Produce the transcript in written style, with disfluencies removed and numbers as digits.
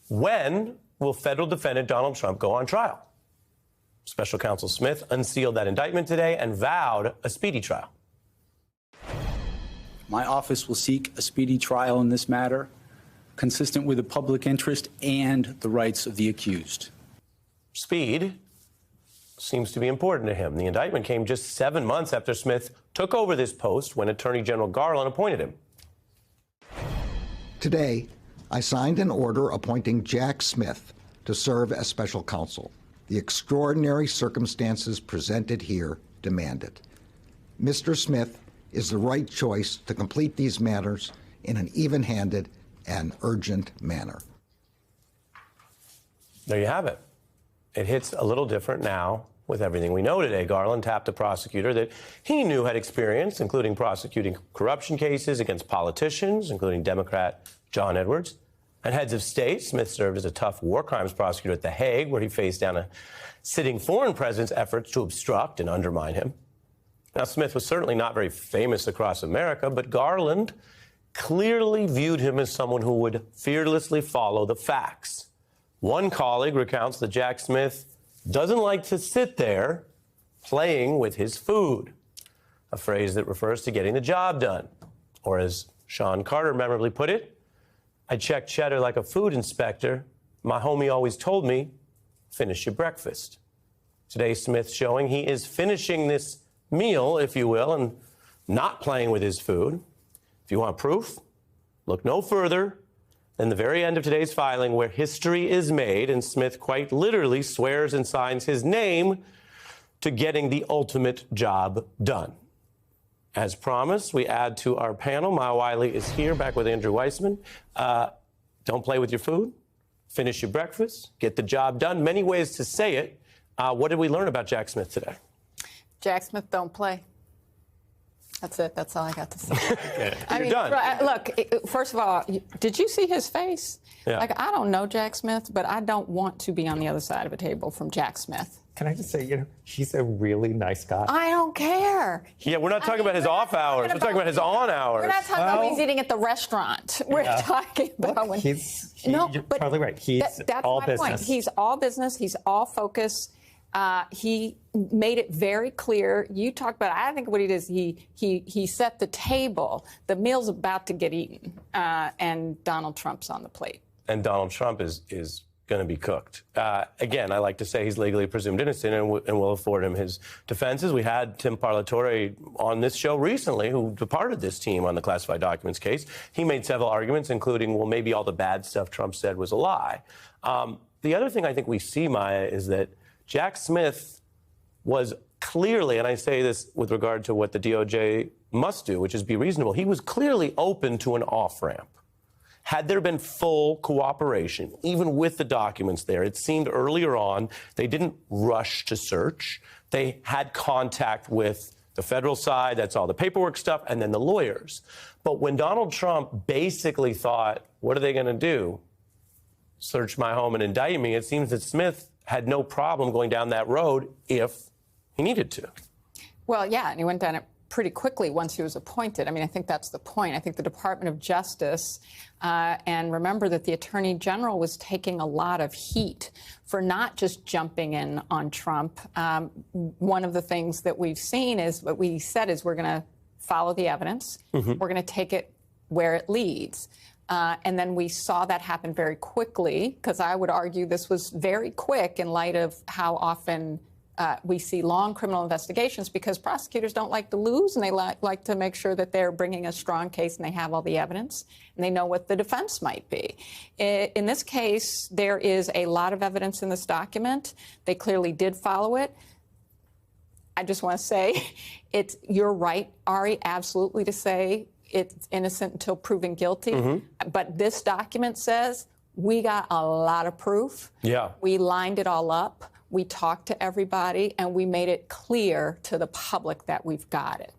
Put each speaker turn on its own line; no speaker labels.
When will federal defendant Donald Trump go on trial? Special Counsel Smith unsealed that indictment today and vowed a speedy trial.
My office will seek a speedy trial in this matter, consistent with the public interest and the rights of the accused.
Speed seems to be important to him. The indictment came just 7 months after Smith took over this post when Attorney General Garland appointed him.
Today, I signed an order appointing Jack Smith to serve as special counsel. The extraordinary circumstances presented here demand it. Mr. Smith is the right choice to complete these matters in an even-handed and urgent manner.
There you have it. It hits a little different now with everything we know today. Garland tapped a prosecutor that he knew had experience, including prosecuting corruption cases against politicians, including Democrat John Edwards, and heads of state. Smith served as a tough war crimes prosecutor at The Hague, where he faced down a sitting foreign president's efforts to obstruct and undermine him. Now, Smith was certainly not very famous across America, but Garland clearly viewed him as someone who would fearlessly follow the facts. One colleague recounts that Jack Smith doesn't like to sit there playing with his food, a phrase that refers to getting the job done. Or as Sean Carter memorably put it, I check cheddar like a food inspector. My homie always told me, finish your breakfast. Today, Smith's showing he is finishing this meal, if you will, and not playing with his food. If you want proof, look no further than the very end of today's filing, where history is made and Smith quite literally swears and signs his name to getting the ultimate job done. As promised, we add to our panel. Maya Wiley is here, back with Andrew Weissman. Don't play with your food. Finish your breakfast. Get the job done. Many ways to say it. What did we learn about Jack Smith today?
Jack Smith, don't play. That's it. That's all I got to say.
You're done.
Look, first of all, did you see his face?
Yeah.
Like, I don't know Jack Smith, but I don't want to be on the other side of a table from Jack Smith.
Can I just say, he's a really nice guy.
I don't care.
Yeah, we're not talking about his off hours. We're talking about his on hours.
We're not talking about when he's eating at the restaurant. We're talking about when
You're totally right. He's
that's
all
my
business.
point. He's all business. He's all focus. He made it very clear. You talked about, I think what he did is he set the table. The meal's about to get eaten, and Donald Trump's on the plate.
And Donald Trump is going to be cooked. Again, I like to say he's legally presumed innocent, and we'll afford him his defenses. We had Tim Parlatore on this show recently, who departed this team on the classified documents case. He made several arguments, including, well, maybe all the bad stuff Trump said was a lie. The other thing I think we see, Maya, is that Jack Smith was clearly, and I say this with regard to what the DOJ must do, which is be reasonable, he was clearly open to an off-ramp. Had there been full cooperation, even with the documents there, it seemed earlier on they didn't rush to search. They had contact with the federal side, that's all the paperwork stuff, and then the lawyers. But when Donald Trump basically thought, what are they going to do? Search my home and indict me, it seems that Smith had no problem going down that road if he needed to.
Well, yeah, and he went down it pretty quickly once he was appointed. I mean, I think that's the point. I think the Department of Justice, and remember that the Attorney General was taking a lot of heat for not just jumping in on Trump. One of the things that we've seen is what we said is we're going to follow the evidence. We're going to take it where it leads. And then we saw that happen very quickly, because I would argue this was very quick in light of how often we see long criminal investigations, because prosecutors don't like to lose, and they like to make sure that they're bringing a strong case and they have all the evidence and they know what the defense might be. In this case, there is a lot of evidence in this document. They clearly did follow it. I just want to say, you're right, Ari, absolutely, to say it's innocent until proven guilty. But this document says we got a lot of proof.
Yeah.
We lined it all up. We talked to everybody, and we made it clear to the public that we've got it.